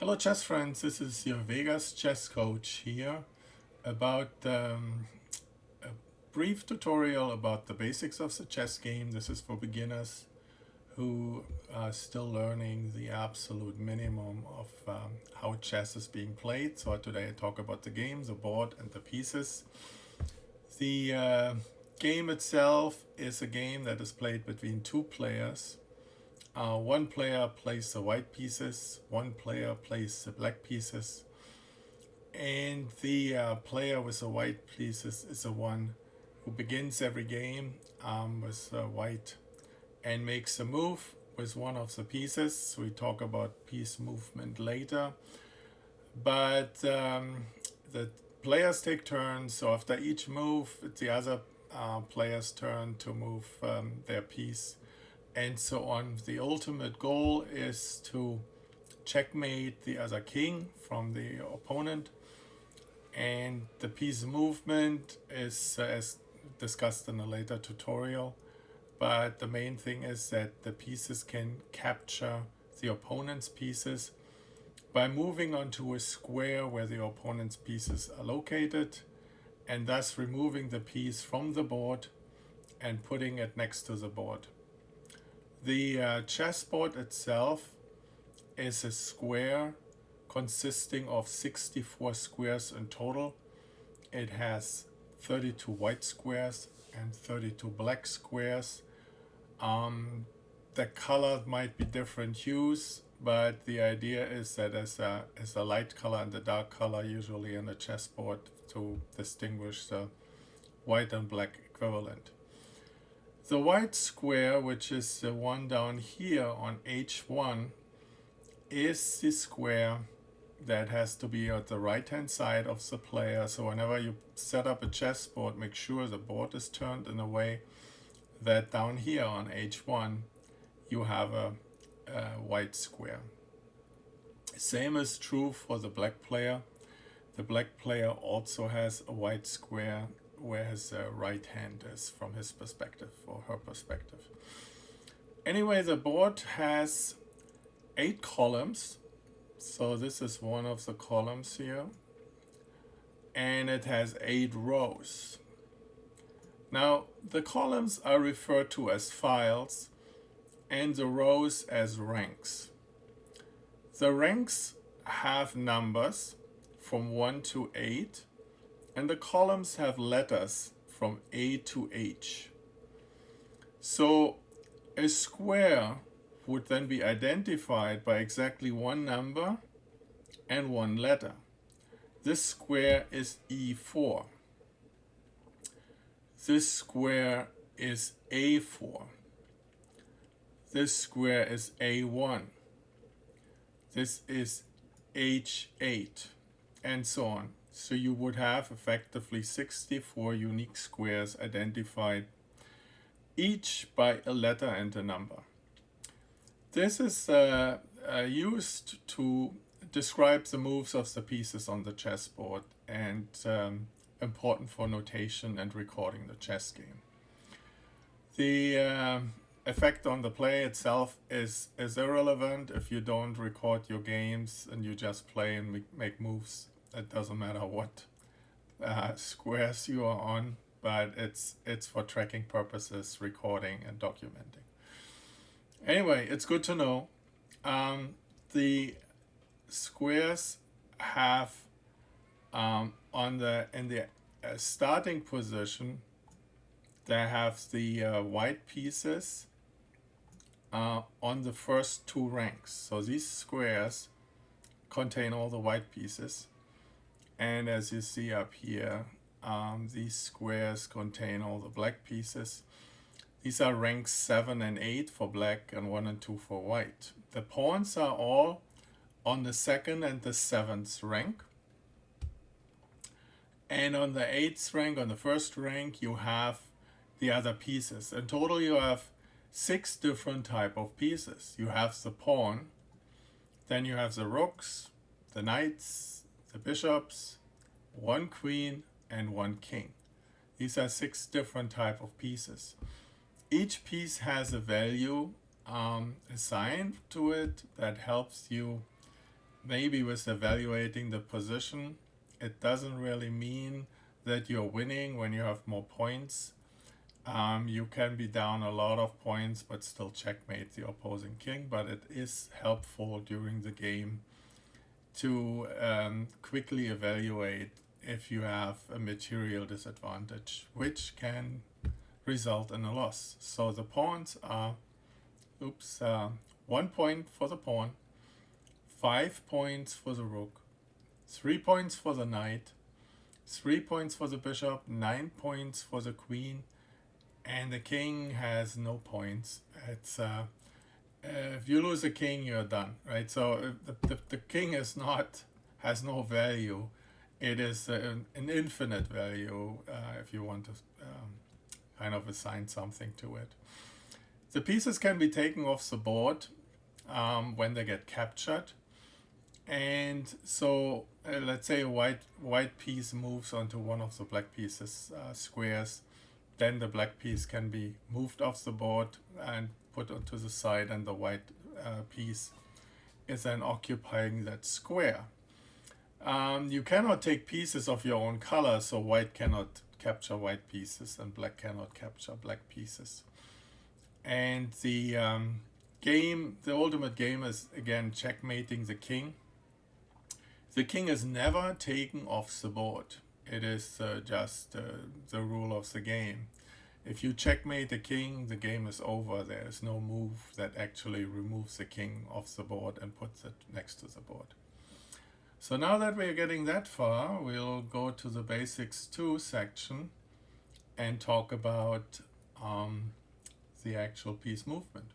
Hello chess friends, this is your Vegas chess coach here about a brief tutorial about the basics of the chess game. This is for beginners who are still learning the absolute minimum of how chess is being played. So today I talk about the game, the board and the pieces. The game itself is a game that is played between two players. One player plays the white pieces, one player plays the black pieces, and the player with the white pieces is the one who begins every game with white and makes a move with one of the pieces. We talk about piece movement later, but the players take turns, so after each move, it's the other player's turn to move their piece and so on. The ultimate goal is to checkmate the other king from the opponent, and the piece movement is as discussed in a later tutorial, but the main thing is that the pieces can capture the opponent's pieces by moving onto a square where the opponent's pieces are located, and thus removing the piece from the board and putting it next to the board. The chessboard itself is a square consisting of 64 squares in total. It has 32 white squares and 32 black squares. The color might be different hues, but the idea is that as a light color and a dark color usually in a chessboard to distinguish the white and black equivalent. The white square, which is the one down here on H1, is the square that has to be at the right hand side of the player. So whenever you set up a chessboard, make sure the board is turned in a way that down here on H1 you have a white square. Same is true for the black player. The black player also has a white square where his right hand is from his perspective or her perspective. Anyway, the board has 8 columns. So this is one of the columns here. And it has 8 rows. Now, the columns are referred to as files and the rows as ranks. The ranks have numbers from 1 to 8. And the columns have letters from A to H. So a square would then be identified by exactly one number and one letter. This square is E4. This square is A4. This square is A1. This is H8, and so on. So you would have effectively 64 unique squares identified, each by a letter and a number. This is used to describe the moves of the pieces on the chessboard and important for notation and recording the chess game. The effect on the play itself is irrelevant if you don't record your games and you just play and make moves. It doesn't matter what squares you are on, but it's for tracking purposes, recording and documenting. Anyway, it's good to know. The squares have in the starting position, they have the white pieces on the first 2 ranks. So these squares contain all the white pieces. And as you see up here, these squares contain all the black pieces. These are ranks 7 and 8 for black and 1 and 2 for white. The pawns are all on the 2nd and the 7th rank. And on the 8th rank, on the first rank, you have the other pieces. In total, you have 6 different type of pieces. You have the pawn, then you have the rooks, the knights, the bishops, 1 queen and 1 king. These are 6 different type of pieces. Each piece has a value assigned to it that helps you maybe with evaluating the position, it doesn't really mean that you're winning when you have more points. You can be down a lot of points but still checkmate the opposing king, but it is helpful during the game to quickly evaluate if you have a material disadvantage, which can result in a loss. So the pawns are, 1 point for the pawn, 5 points for the rook, 3 points for the knight, 3 points for the bishop, 9 points for the queen, and the king has no points. It's if you lose a king, you're done, right? So the king has no value. It is an infinite value if you want to kind of assign something to it. The pieces can be taken off the board when they get captured. And so let's say a white piece moves onto one of the black pieces squares, then the black piece can be moved off the board and put onto the side, and the white piece is then occupying that square. You cannot take pieces of your own color, so white cannot capture white pieces and black cannot capture black pieces. And the ultimate game is again checkmating the king. The king is never taken off the board. It is just the rule of the game. If you checkmate the king, the game is over. There is no move that actually removes the king off the board and puts it next to the board. So now that we're getting that far, we'll go to the basics 2 section and talk about the actual piece movement.